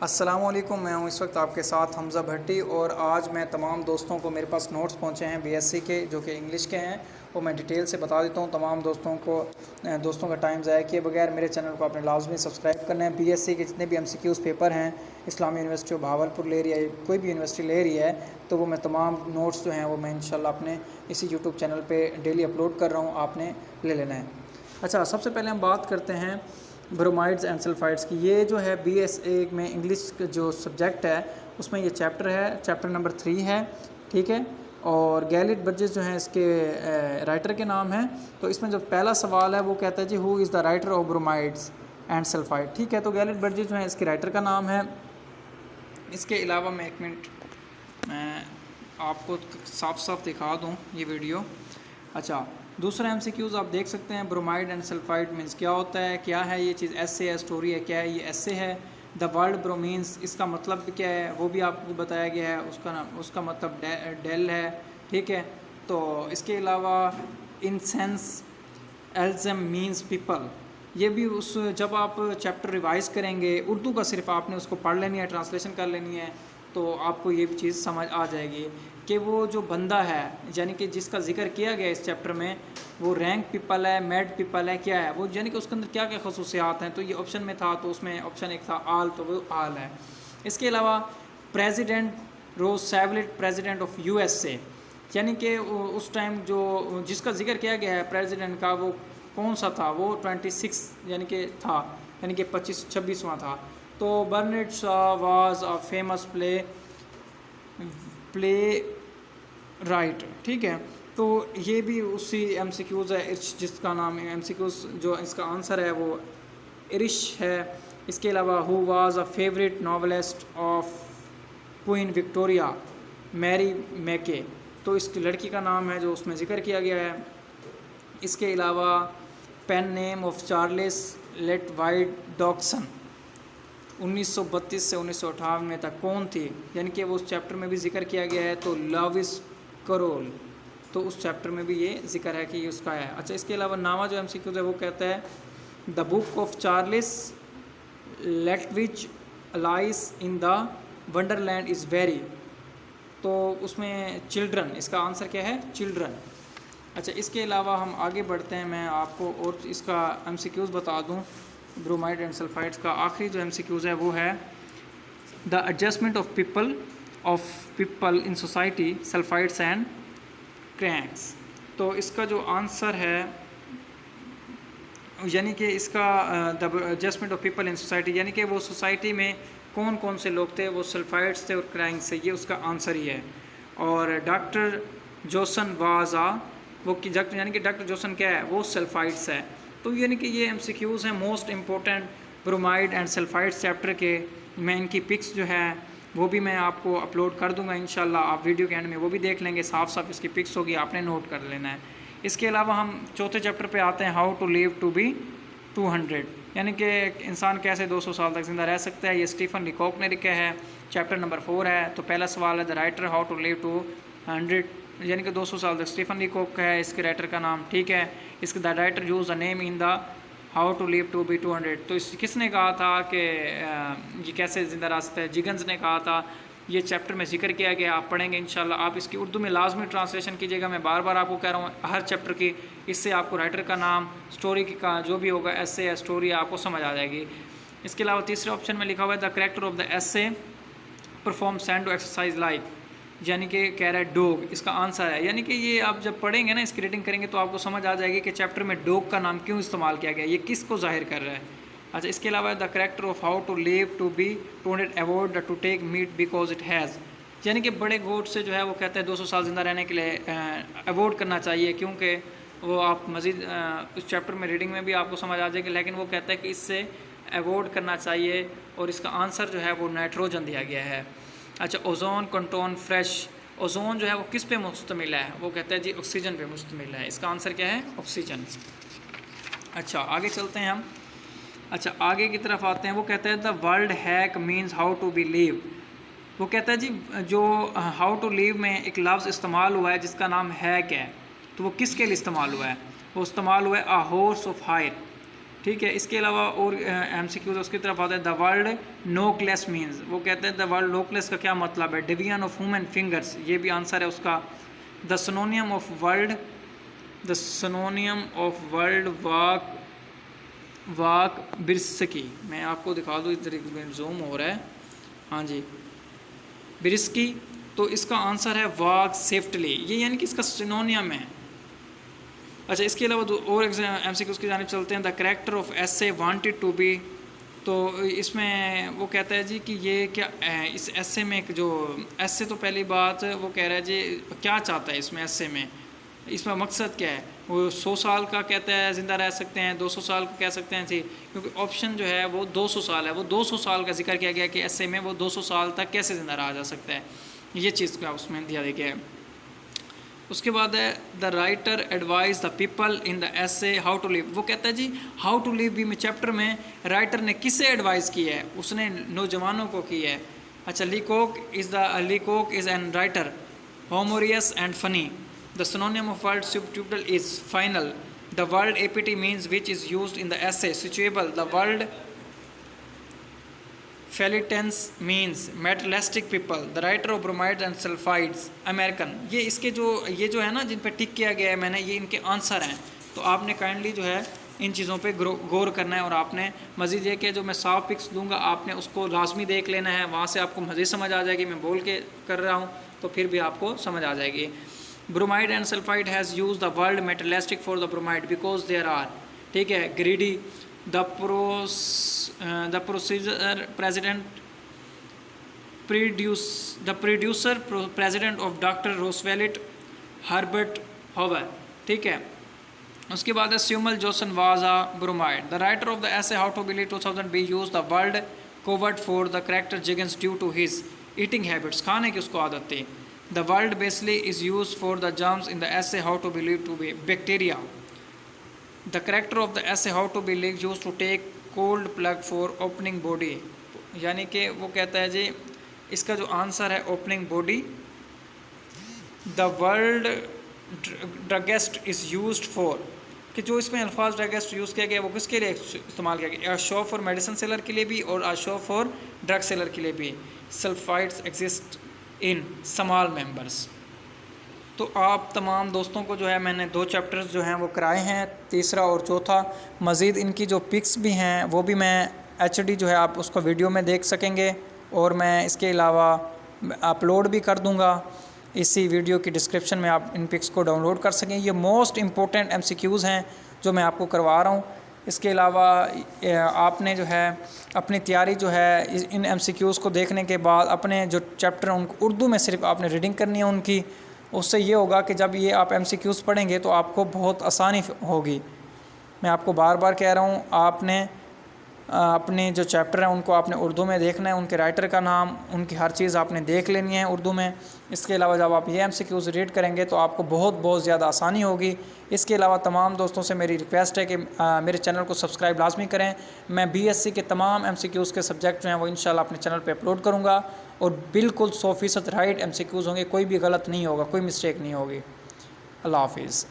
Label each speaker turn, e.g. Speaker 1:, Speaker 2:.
Speaker 1: अस्सलामुअलैकुम, मैं हूं इस वक्त आपके साथ हमज़ा भट्टी और आज मैं तमाम दोस्तों को मेरे पास नोट्स पहुंचे हैं बीएससी के जो कि इंग्लिश के हैं। वो मैं डिटेल से बता देता हूं तमाम दोस्तों का टाइम ज़ाया किए बगैर मेरे चैनल को आपने लाजमी सब्सक्राइब करना है। बीएससी के जितने भी एमसीक्यूज़ पेपर हैं इस्लामी यूनिवर्सिटी ऑफ भावलपुर ले रही है, कोई भी यूनिवर्सिटी ले रही है, तो वो मैं तमाम नोट्स जो हैं वो मैं इंशाल्लाह अपने इसी यूट्यूब चैनल पर डेली अपलोड कर रहा हूँ, आपने ले लेना है। अच्छा, सबसे पहले हम बात करते हैं ब्रोमाइड्स एंड सल्फाइड्स की। ये जो है BSA में इंग्लिश का जो सब्जेक्ट है उसमें ये चैप्टर है, चैप्टर नंबर 3 है, ठीक है। और गैलिट बर्जेस जो हैं इसके राइटर के नाम हैं। तो इसमें जो पहला सवाल है वो कहता है जी who is the writer of bromides and sulphide, ठीक है। तो गैलिट बर्जेस जो है इसके राइटर का नाम है। इसके अलावा मैं एक मिनट मैं आपको साफ साफ दिखा दूँ ये वीडियो। अच्छा, दूसरा MCQs आप देख सकते हैं, ब्रोमाइड एंड सल्फाइड मीन्स क्या होता है, क्या है ये चीज़, एसे है, स्टोरी है, क्या है ये एसे है। द वर्ड ब्रोमीन्स इसका मतलब क्या है वो भी आपको बताया गया है, उसका मतलब डेल है, ठीक है। तो इसके अलावा इंसेंस एल्जम मीन्स पीपल, ये भी उस जब आप चैप्टर रिवाइज़ करेंगे उर्दू का सिर्फ आपने उसको पढ़ लेनी है, ट्रांसलेशन कर लेनी है, तो आपको ये चीज़ समझ आ जाएगी कि वो जो बंदा है यानी कि जिसका जिक्र किया गया इस चैप्टर में वो रैंक पीपल है, मैड पीपल है, क्या है वो, यानी कि उसके अंदर क्या क्या खसूसियात हैं। तो ये ऑप्शन में था, तो उसमें ऑप्शन एक था आल, तो वो आल है। इसके अलावा president Roosevelt president of USA, यानी कि उस टाइम जो जिसका जिक्र किया गया है प्रेसिडेंट का वो कौन सा था, वो 26 यानी कि था, यानी कि 26वां था। तो बर्नेट Shaw was a famous play right, ठीक है। तो ये भी उसी MCQs है, जिसका नाम MCQs जो इसका आंसर है वो इरिश है। इसके अलावा who was a favourite novelist of Queen Victoria, Mary Mackay, तो इसकी लड़की का नाम है जो उसमें ज़िक्र किया गया है। इसके अलावा पेन नेम ऑफ चार्ल्स लेटवाइट डॉक्सन 1932 से 1958 तक कौन थी, यानी कि वो उस चैप्टर में भी जिक्र किया गया है। तो लविस करोल, तो उस चैप्टर में भी ये जिक्र है कि ये उसका है। अच्छा, इसके अलावा नामा जो MCQ है वो कहता है the book of Charles Lutwidge lies in the wonderland is very, तो उसमें चिल्ड्रन, इसका आंसर क्या है, चिल्ड्रन। अच्छा, इसके अलावा हम आगे बढ़ते हैं, मैं आपको और इसका MCQs बता दूं ब्रोमाइड एंड सल्फाइड्स का। आखिरी जो MCQs है वो है the adjustment of people in society sulphides and cranks, तो इसका जो आंसर है यानी कि इसका the adjustment of people in society, यानी कि वो सोसाइटी में कौन कौन से लोग थे, वो सल्फाइड्स थे और क्रैंक्स से, ये उसका आंसर ही है। और डॉक्टर जोसन वाजा, वो यानी कि डॉक्टर जोसन क्या है, वो सल्फाइड्स है। तो यानी कि ये MCQs हैं most important bromide and sulphides chapter के। मैं इनकी पिक्स जो है वो भी मैं आपको अपलोड कर दूंगा इंशाल्लाह, आप वीडियो के एंड में वो भी देख लेंगे, साफ साफ इसकी पिक्स होगी, आपने नोट कर लेना है। इसके अलावा हम चौथे चैप्टर पे आते हैं, how to live to be 200, यानी कि इंसान कैसे 200 साल तक ज़िंदा रह सकता है। ये स्टीफन लीकॉक ने लिखा है, चैप्टर नंबर 4 है। तो पहला सवाल है the writer how to live to 100, यानी कि 200 साल तक स्टीफन लीकॉक का है इसके राइटर का नाम, ठीक है। इसके the writer use the name in the how to live to be 200, तो किसने कहा था कि ये कैसे ज़िंदा रह सकता है, जिगन्स ने कहा था। ये चैप्टर में जिक्र किया गया, आप पढ़ेंगे इंशाल्लाह। आप इसकी उर्दू में लाजमी ट्रांसलेशन कीजिएगा, मैं बार बार आपको कह रहा हूँ हर चैप्टर की, इससे आपको राइटर का नाम, स्टोरी का जो भी होगा, एसे या स्टोरी, आपको समझ आ जाएगी। इसके अलावा तीसरे ऑप्शन में लिखा हुआ है the character of the essay perform sando exercise like, यानी कि कह रहा है डॉग, इसका आंसर है। यानी कि ये आप जब पढ़ेंगे ना, इसकी रीडिंग करेंगे तो आपको समझ आ जाएगी कि चैप्टर में डॉग का नाम क्यों इस्तेमाल किया गया, ये किसको जाहिर कर रहा है। अच्छा, इसके अलावा the character of how to live to be 200 avoid to take meat because it has, यानी कि बड़े गोट से जो है वो कहते हैं 200 साल ज़िंदा रहने के लिए अवॉइड करना चाहिए, क्योंकि वो आप मज़ीद उस चैप्टर में रीडिंग में भी आपको समझ आ जाएगी, लेकिन वो कहता है कि इससे अवॉइड करना चाहिए। और इसका आंसर जो है वो नाइट्रोजन दिया गया है। अच्छा, ओजोन कंटोन फ्रेश, ओजोन जो है वो किस पे मुश्तमिल है, वो कहता है जी ऑक्सीजन पे मुश्तमिल है, इसका आंसर क्या है, ऑक्सीजन। अच्छा, आगे चलते हैं हम। अच्छा, आगे की तरफ आते हैं, वो कहता है the world hack means how to be live, वो कहता है जी जो हाउ टू लिव में एक लफ्ज़ इस्तेमाल हुआ है जिसका नाम हैक है, तो वो किसके लिए इस्तेमाल हुआ है, वो इस्तेमाल हुआ है अ हॉर्स ऑफ हायर, ठीक है। इसके अलावा और MCQs उसकी तरफ आता है। द वर्ल्ड नोकलेस मीन्स, वो कहते हैं द वर्ल्ड नोकलेस का क्या मतलब है? डिवीजन ऑफ ह्यूमन फिंगर्स, ये भी आंसर है उसका। The synonym of world, the synonym of world वाक बिरस्की, मैं आपको दिखा दूँ, इधर जूम हो रहा है, हाँ जी, बिरस्की, तो इसका आंसर है वाक सेफ्टली, ये यानी कि इसका सिनोनियम है। अच्छा, इसके अलावा और MCQ की जानिब चलते हैं। The character of essay wanted to be, तो इसमें वो कहता है जी कि ये क्या इस एसे में जो एसे, तो पहली बात वो कह रहा है जी क्या चाहता है इसमें एसे में, इसमें मकसद क्या है? वो 100 साल का कहता है ज़िंदा रह सकते हैं, 200 साल का कह सकते हैं जी, क्योंकि ऑप्शन जो है वो 200 साल है, वो 200 साल का जिक्र किया गया कि एसे में वो 200 साल तक कैसे ज़िंदा रहा जा सकता है, ये चीज़ का उसमें दिया गया है। उसके बाद है the writer advise the people in the essay how to live, वो कहता है जी हाउ टू लिव भी में चैप्टर में राइटर ने किसे एडवाइस की है? उसने नौजवानों को की है। अच्छा, Leacock is an writer humorous and funny. The synonym of word subtutal is final. The word APT means which is used in the essay suitable. The word philistines means materialistic people. The writer of bromides and sulphides American. ये इसके ये जो है ना जिन पे टिक किया गया है मैंने, ये इनके आंसर हैं, तो आपने काइंडली जो है इन चीज़ों पे गौर करना है। और आपने मज़ीद ये कि जो मैं साफ पिक्स दूंगा आपने उसको लाजमी देख लेना है, वहाँ से आपको मज़ीद समझ आ जाएगी। मैं बोल के कर रहा हूँ तो फिर भी आपको समझ आ जाएगी। Bromide and sulphide has use the word materialistic for the bromide because there are, ठीक है, greedy. The producer president of doctor Roosevelt Herbert Hoover, ठीक है। उसके बाद है Samuel Johnson was a bromide. The writer of the essay how to believe 2000 be use the word covert for the character Jiggins due to his eating habits, खाने की उसको आदत थी। The word bacilli is use for the germs in the essay how to believe to be bacteria. The character of the essay how to believe use to take cold plug for opening body, यानी कि वो कहता है जी इसका जो answer है opening body. The word druggist is used for, कि जो इसमें अल्फाज ड्रगेस्ट यूज़ किया गया वो किसके लिए इस्तेमाल किया गया? शो फॉर मेडिसिन सेलर के लिए भी और शो फॉर ड्रग सेलर के लिए भी। Sulphides exist in small members. तो आप तमाम दोस्तों को जो है मैंने 2 चैप्टर्स जो हैं वो कराए हैं, तीसरा और चौथा। मज़ीद इनकी जो पिक्स भी हैं वो भी मैं HD जो है आप उसको वीडियो में देख सकेंगे, और मैं इसके अलावा अपलोड भी कर दूंगा इसी वीडियो की डिस्क्रिप्शन में, आप इन पिक्स को डाउनलोड कर सकें। ये मोस्ट इम्पोर्टेंट MCQs हैं जो मैं आपको करवा रहा हूँ। इसके अलावा आपने जो है अपनी तैयारी जो है इन MCQs को देखने के बाद अपने जो चैप्टर उनको उर्दू में सिर्फ आपने रीडिंग करनी है उनकी, उससे ये होगा कि जब ये आप MCQs पढ़ेंगे तो आपको बहुत आसानी होगी। मैं आपको बार बार कह रहा हूँ, आपने अपने जो चैप्टर हैं उनको आपने उर्दू में देखना है, उनके राइटर का नाम, उनकी हर चीज़ आपने देख लेनी है उर्दू में। इसके अलावा जब आप ये MCQs रीड करेंगे तो आपको बहुत ज़्यादा आसानी होगी। इसके अलावा तमाम दोस्तों से मेरी रिक्वेस्ट है कि मेरे चैनल को सब्सक्राइब लाजमी करें। मैं BSc के तमाम MCQs के सब्जेक्ट जो हैं वो इंशाल्लाह अपने चैनल पर अपलोड करूँगा, और बिल्कुल 100% राइट MCQs होंगे, कोई भी गलत नहीं होगा, कोई मिस्टेक नहीं होगी। अल्लाह हाफिज़।